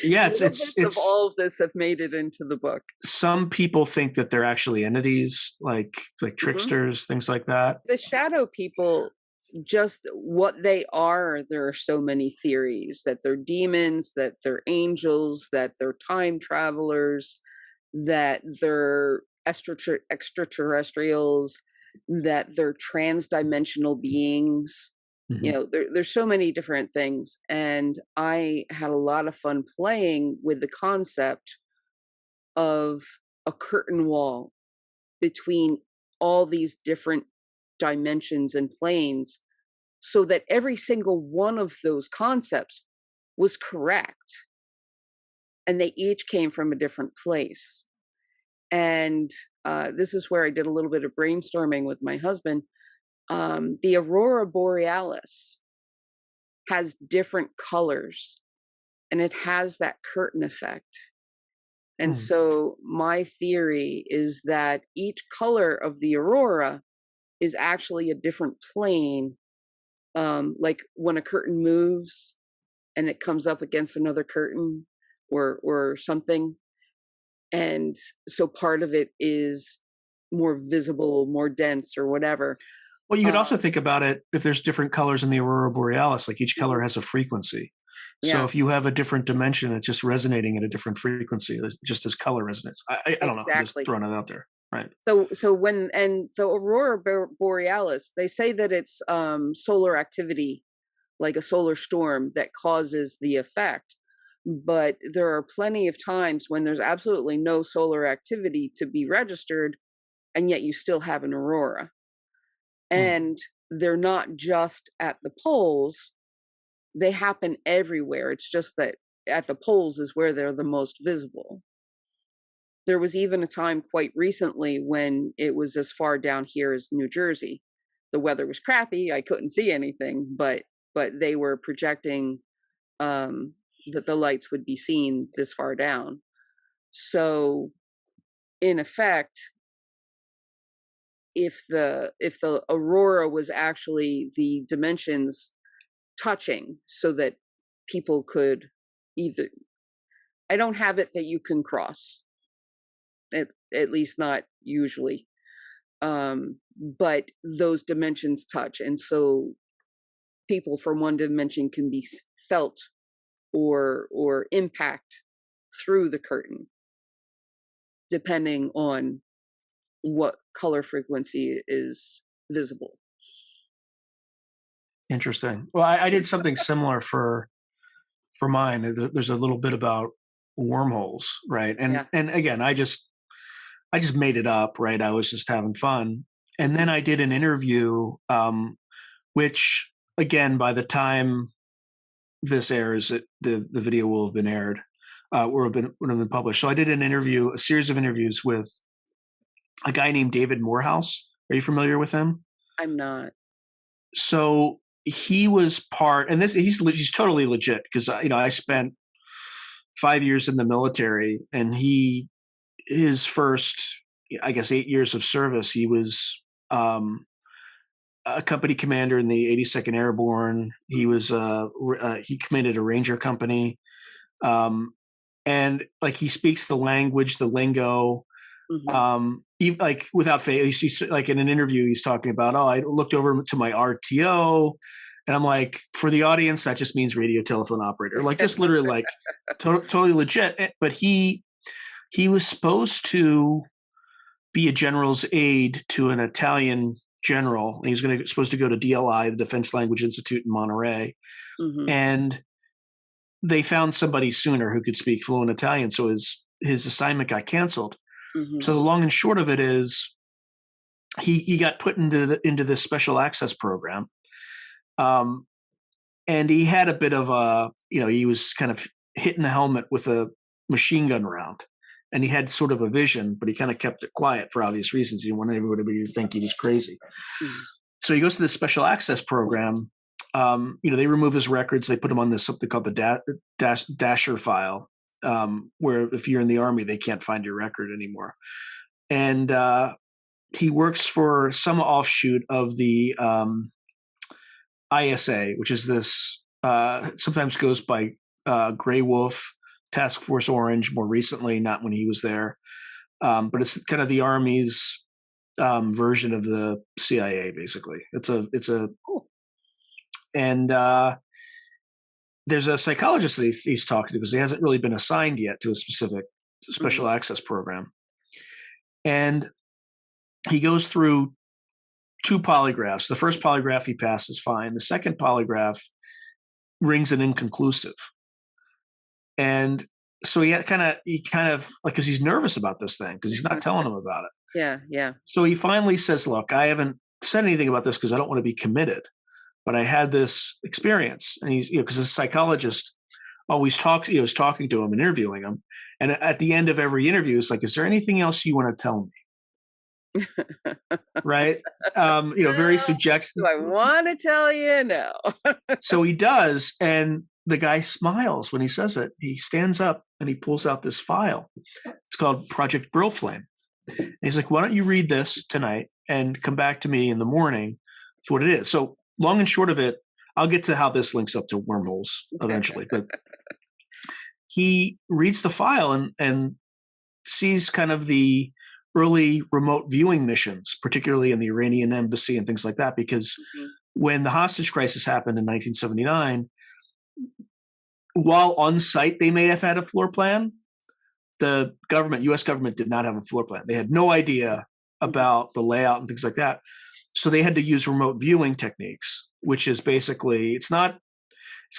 Yeah, it's all of this have made it into the book. Some people think that they're actually entities, like tricksters, things like that. The Shadow People, just what they are, there are so many theories that they're demons, that they're angels, that they're time travelers, that they're extraterrestrials, that they're trans-dimensional beings. There's so many different things, and I had a lot of fun playing with the concept of a curtain wall between all these different dimensions and planes, so that every single one of those concepts was correct, and they each came from a different place. And this is where I did a little bit of brainstorming with my husband. The aurora borealis has different colors, and it has that curtain effect. And so my theory is that each color of the aurora is actually a different plane. Like when a curtain moves and it comes up against another curtain or something. And so part of it is more visible, more dense, or whatever. Well, you could also think about it, if there's different colors in the aurora borealis, like each color has a frequency. So if you have a different dimension, it's just resonating at a different frequency, just as color resonates. I don't know. I'm just throwing it out there. Right. So when, and the aurora borealis, they say that it's solar activity, like a solar storm, that causes the effect. But there are plenty of times when there's absolutely no solar activity to be registered, and yet you still have an aurora. And they're not just at the poles, they happen everywhere. It's just that at the poles is where they're the most visible. There was even a time quite recently when it was as far down here as New Jersey. The weather was crappy. I couldn't see anything, but they were projecting that the lights would be seen this far down. So in effect, if the aurora was actually the dimensions touching so that people could either, I don't have it that you can cross, at least not usually, but those dimensions touch, and so people from one dimension can be felt or impact through the curtain depending on what color frequency is visible. Interesting. Well, I did something similar for mine. There's a little bit about wormholes, right? And again, I just made it up, right? I was just having fun. And then I did an interview, which again, by the time this airs, the video will have been aired, or would have been published. So I did a series of interviews with a guy named David Morehouse. Are you familiar with him? I'm not. So he was part, and he's totally legit, because I spent 5 years in the military, and his first, I guess, 8 years of service, he was a company commander in the 82nd Airborne. He was he commanded a Ranger company, and like he speaks the language, the lingo. Like without fail, he's like in an interview, he's talking about, I looked over to my RTO, and I'm like, for the audience, that just means radio telephone operator, like just literally like totally legit. But he was supposed to be a general's aide to an Italian general. He was supposed to go to DLI, the Defense Language Institute in Monterey, and they found somebody sooner who could speak fluent Italian, so his assignment got canceled. So the long and short of it is, he got put into this special access program, and he had a bit of a, he was kind of hitting the helmet with a machine gun round, and he had sort of a vision, but he kind of kept it quiet for obvious reasons. He didn't want everybody to think he was crazy. So he goes to this special access program. They remove his records. They put him on this something called the Dasher file, where if you're in the Army, they can't find your record anymore. And he works for some offshoot of the ISA, which is this, sometimes goes by Grey Wolf, Task Force Orange, more recently, not when he was there. But it's kind of the Army's version of the CIA, basically. And there's a psychologist that he's talking to, because he hasn't really been assigned yet to a specific special access program. And he goes through 2 polygraphs. The first polygraph he passes fine. The second polygraph rings an inconclusive. And so he kind of like, because he's nervous about this thing, because he's not telling him about it. Yeah. So he finally says, look, I haven't said anything about this because I don't want to be committed, but I had this experience. And he's, because the psychologist always talks, was talking to him and interviewing him. And at the end of every interview, it's like, is there anything else you want to tell me? Right? Very subjective. Do I want to tell you? No. So he does. And the guy smiles when he says it. He stands up and he pulls out this file. It's called Project Brill Flame. And he's like, why don't you read this tonight and come back to me in the morning with what it is? So long and short of it, I'll get to how this links up to wormholes eventually, but he reads the file and sees kind of the early remote viewing missions, particularly in the Iranian embassy and things like that, because when the hostage crisis happened in 1979, while on site they may have had a floor plan, the U.S. government did not have a floor plan. They had no idea about the layout and things like that. So they had to use remote viewing techniques, which is basically, it's not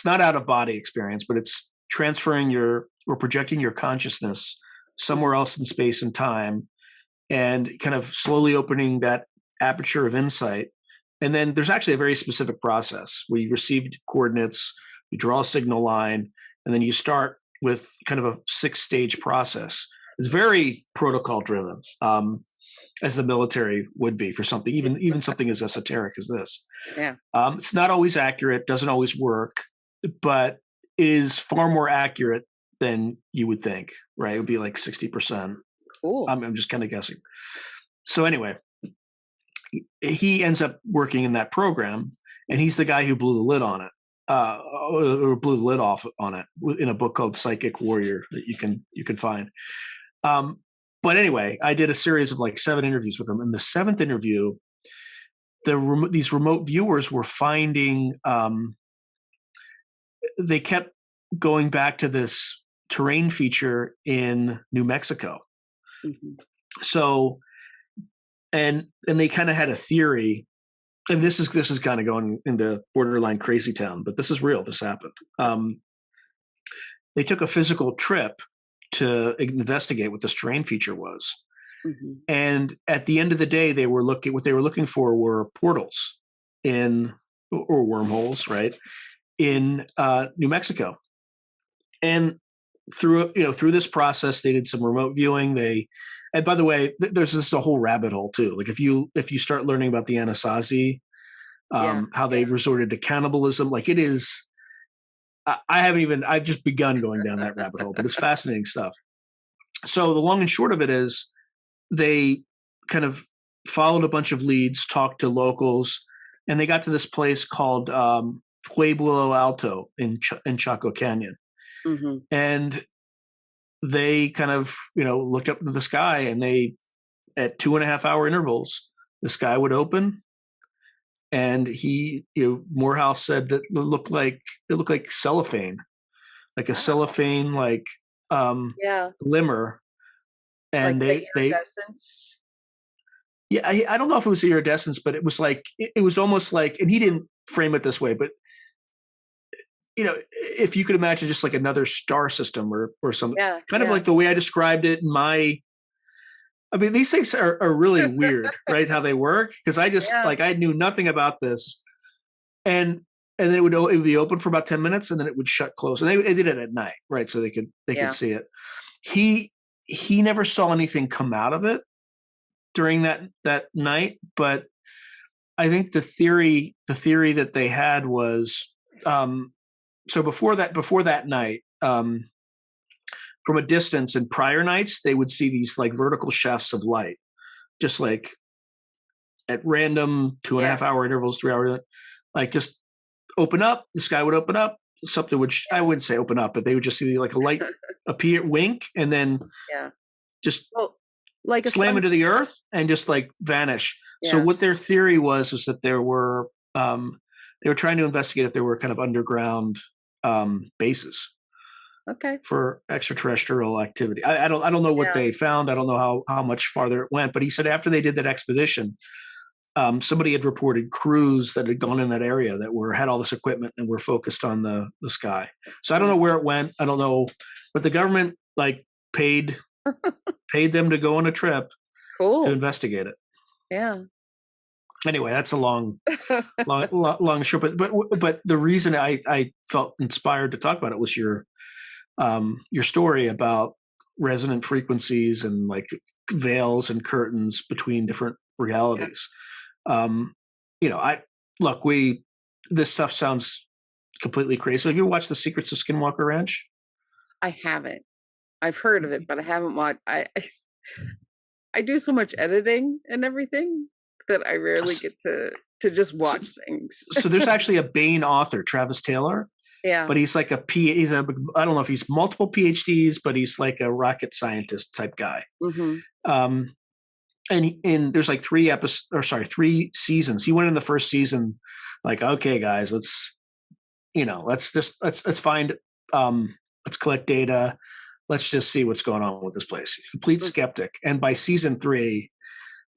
out of body experience, but it's transferring or projecting your consciousness somewhere else in space and time, and kind of slowly opening that aperture of insight. And then there's actually a very specific process where you receive coordinates, you draw a signal line, and then you start with kind of a 6-stage process. It's very protocol driven, as the military would be for something, even something as esoteric as this. Yeah. It's not always accurate, doesn't always work, but it is far more accurate than you would think, right? It would be like 60%. Cool. I'm just kind of guessing. So anyway, he ends up working in that program, and he's the guy who blew the lid on it, or blew the lid off on it in a book called Psychic Warrior that you can find. But anyway, I did a series of like 7 interviews with him. In the 7th interview, these remote viewers were finding, they kept going back to this terrain feature in New Mexico. Mm-hmm. So, and they kind of had a theory, and this is kind of going into borderline crazy town, but this is real. This happened. They took a physical trip to investigate what this terrain feature was. Mm-hmm. And at the end of the day, what they were looking for were portals or wormholes, right, in New Mexico. And through this process, they did some remote viewing. And by the way, there's this a whole rabbit hole too. Like if you start learning about the Anasazi, how they resorted to cannibalism, like it is. I've just begun going down that rabbit hole, but it's fascinating stuff. So the long and short of it is they kind of followed a bunch of leads, talked to locals, and they got to this place called Pueblo Alto in Chaco Canyon. Mm-hmm. And they kind of, looked up into the sky, and at 2.5-hour intervals, the sky would open. And Morehouse said that it looked like cellophane, like a cellophane, like glimmer. And like the iridescence. I don't know if it was iridescence, but it was like, it was almost like, and he didn't frame it this way, but if you could imagine just like another star system or something, kind of like the way I described it in these things are really weird, right? How they work. Cause I just I knew nothing about this, and then it would be open for about 10 minutes and then it would shut close. And they did it at night, right? So they could see it. He never saw anything come out of it during that night. But I think the theory that they had was, so before that night, from a distance in prior nights, they would see these like vertical shafts of light, just like at random 2.5-hour intervals, 3 hours, like just open up, the sky would open up, something which I wouldn't say open up, but they would just see like a light appear, wink, and then just like slam into the earth and just like vanish. Yeah. So what their theory was that they were trying to investigate if there were kind of underground bases. Okay. For extraterrestrial activity. I don't know what they found. I don't know how much farther it went, but he said after they did that expedition, somebody had reported crews that had gone in that area that had all this equipment and were focused on the sky. So I don't know where it went. I don't know, but the government paid them to go on a trip to investigate it. Yeah. Anyway, that's a long short, but the reason I felt inspired to talk about it was your story about resonant frequencies and like veils and curtains between different realities. This stuff sounds completely crazy. So have you watched The Secrets of Skinwalker Ranch? I haven't. I've heard of it, but I haven't watched. I do so much editing and everything that I rarely get to just watch things. So there's actually a Bain author, Travis Taylor. Yeah. But he's like I don't know if he's multiple PhDs, but he's like a rocket scientist type guy. Mm-hmm. And there's like 3 seasons. He went in the first season, like, okay, guys, let's find, let's collect data. Let's just see what's going on with this place. Complete skeptic. And by season 3,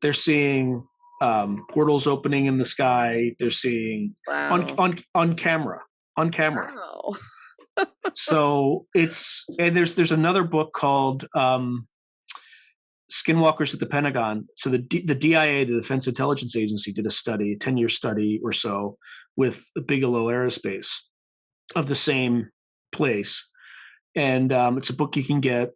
they're seeing portals opening in the sky. They're seeing on camera. Wow. So there's another book called Skinwalkers at the Pentagon. So the DIA, the Defense Intelligence Agency, did a 10-year study or so with Bigelow Aerospace of the same place. and it's a book you can get,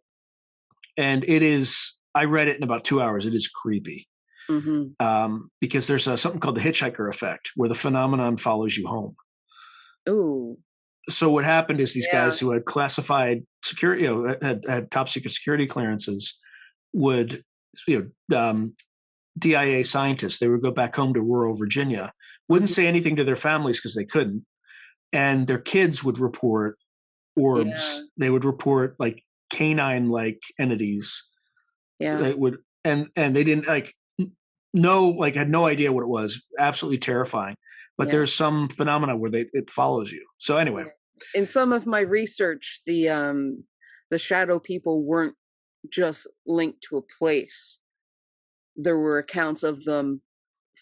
and it is. I read it in about 2 hours. It is creepy because there's something called the hitchhiker effect, where the phenomenon follows you home. Ooh. So what happened is these Yeah. guys who had classified security, had top secret security clearances, would, DIA scientists, they would go back home to rural Virginia, wouldn't say anything to their families because they couldn't, and their kids would report orbs. Yeah. They would report like canine-like entities. Yeah. That would, and they didn't had no idea what it was. Absolutely terrifying. But there's some phenomena where it follows you. So anyway, in some of my research, the shadow people weren't just linked to a place. There were accounts of them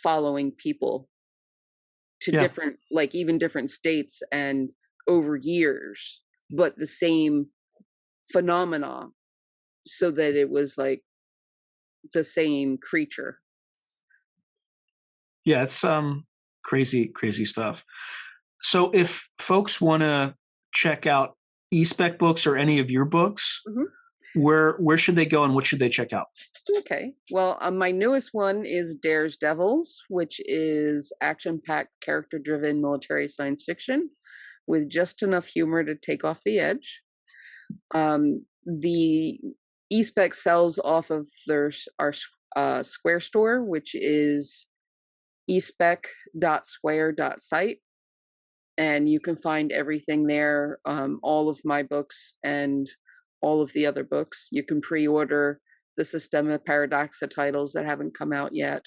following people to different, like even different states and over years, but the same phenomena, so that it was like the same creature. Yeah, it's crazy stuff. So if folks want to check out eSpec books or any of your books, where should they go and what should they check out? Okay. Well, my newest one is Dare's Devils, which is action-packed, character-driven military science fiction with just enough humor to take off the edge. The eSpec sells off of our Square store, which is espec.square.site, and you can find everything there, all of my books and all of the other books. You can pre-order the Systema Paradoxa titles that haven't come out yet.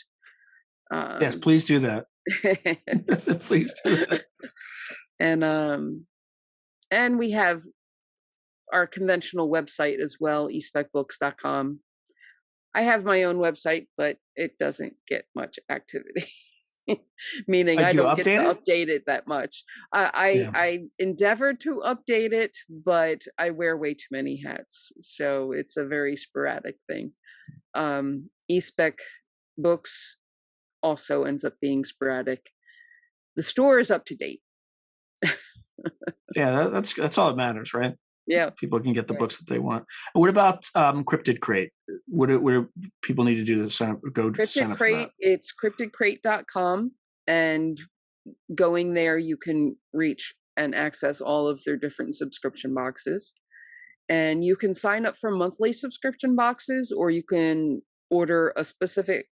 Yes, please do that. Please do that. And we have our conventional website as well, especbooks.com. I have my own website, but it doesn't get much activity. Meaning I don't get to update it that much. I endeavor to update it, but I wear way too many hats, so it's a very sporadic thing. eSpec Books also ends up being sporadic. The store is up to date. Yeah, that's all that matters, right? Yeah, people can get the books that they want. What about Cryptid Crate? What do people need to do to sign up? Sign up for that? It's cryptidcrate.com, and going there you can reach and access all of their different subscription boxes. And you can sign up for monthly subscription boxes, or you can order a specific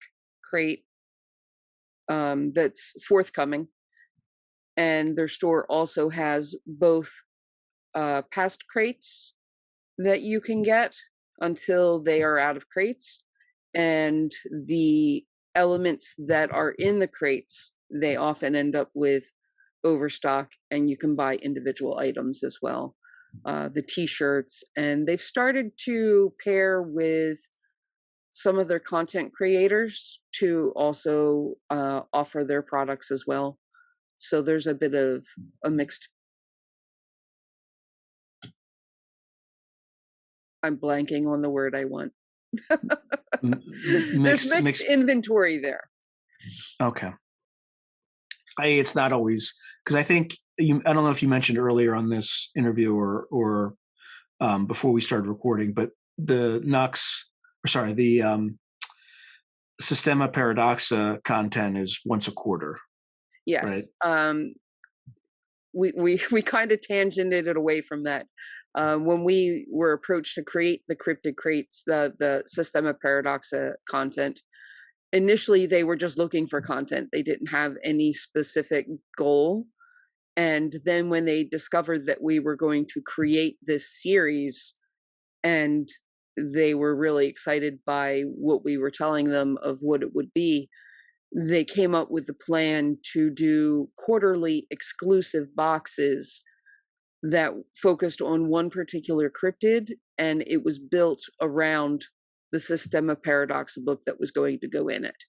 crate that's forthcoming. And their store also has both past crates that you can get until they are out of crates, and the elements that are in the crates, they often end up with overstock, and you can buy individual items as well. The t-shirts, and they've started to pair with some of their content creators to also offer their products as well. So there's a bit of a mixed. I'm blanking on the word I want. There's mixed inventory there. Okay. It's not always, because I think I don't know if you mentioned earlier on this interview or before we started recording, but the Systema Paradoxa content is once a quarter. Yes. Right? We kind of tangented it away from that. When we were approached to create the Cryptid Crates, the Systema Paradoxa content, initially they were just looking for content. They didn't have any specific goal. And then when they discovered that we were going to create this series, and they were really excited by what we were telling them of what it would be, they came up with the plan to do quarterly exclusive boxes that focused on one particular cryptid, and it was built around the Systema Paradoxa book that was going to go in it.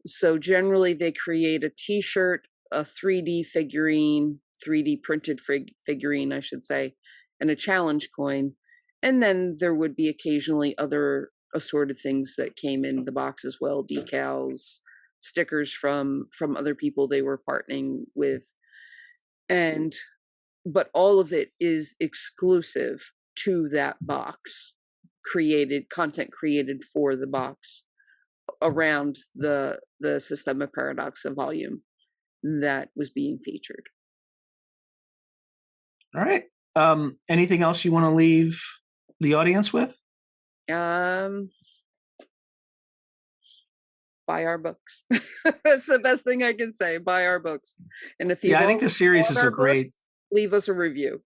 So generally they create a t-shirt, a 3D figurine, 3D printed figurine, I should say, and a challenge coin. And then there would be occasionally other assorted things that came in the box as well, decals, stickers from other people they were partnering with. But all of it is exclusive to that box, content created for the box around the Systema Paradoxa volume that was being featured. All right. Anything else you want to leave the audience with? Buy our books. That's the best thing I can say. Buy our books. And if you I think the series is a great. Leave us a review.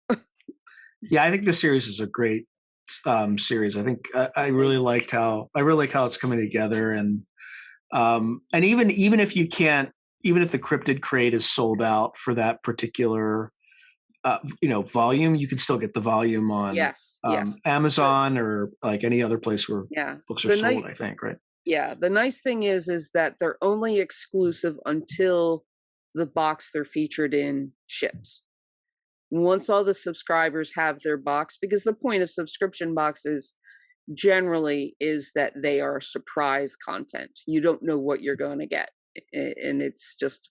Yeah, I think the series is a great series. I think I really like how it's coming together, and even if you can't, even if the Cryptid Crate is sold out for that particular volume, you can still get the volume on Amazon or like any other place where books are sold, I think, right? Yeah. The nice thing is that they're only exclusive until the box they're featured in ships. Once all the subscribers have their box, because the point of subscription boxes generally is that they are surprise content. You don't know what you're going to get. And it's just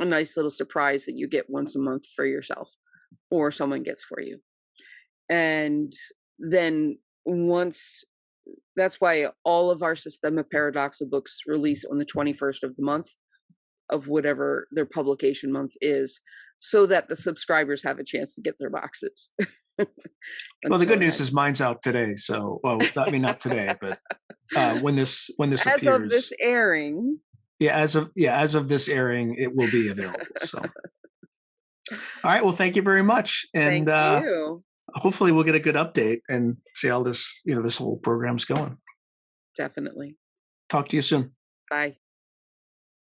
a nice little surprise that you get once a month for yourself or someone gets for you. And then that's why all of our Systema Paradoxa books release on the 21st of the month of whatever their publication month is, so that the subscribers have a chance to get their boxes. Well, the good news is mine's out today. So, I mean, not today, but when this appears, as of this airing. Yeah, as of this airing, it will be available. So, all right. Well, thank you very much, and thank you. Hopefully, we'll get a good update and see how this whole program's going. Definitely. Talk to you soon. Bye.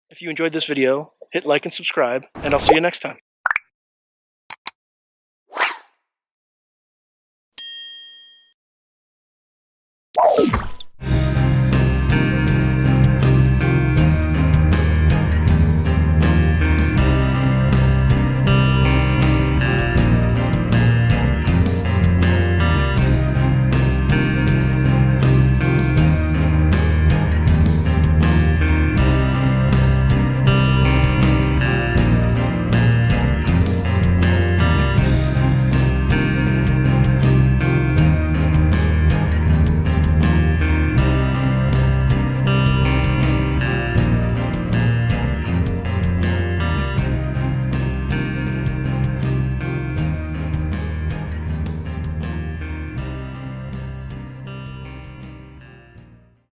If you enjoyed this video, hit like and subscribe, and I'll see you next time.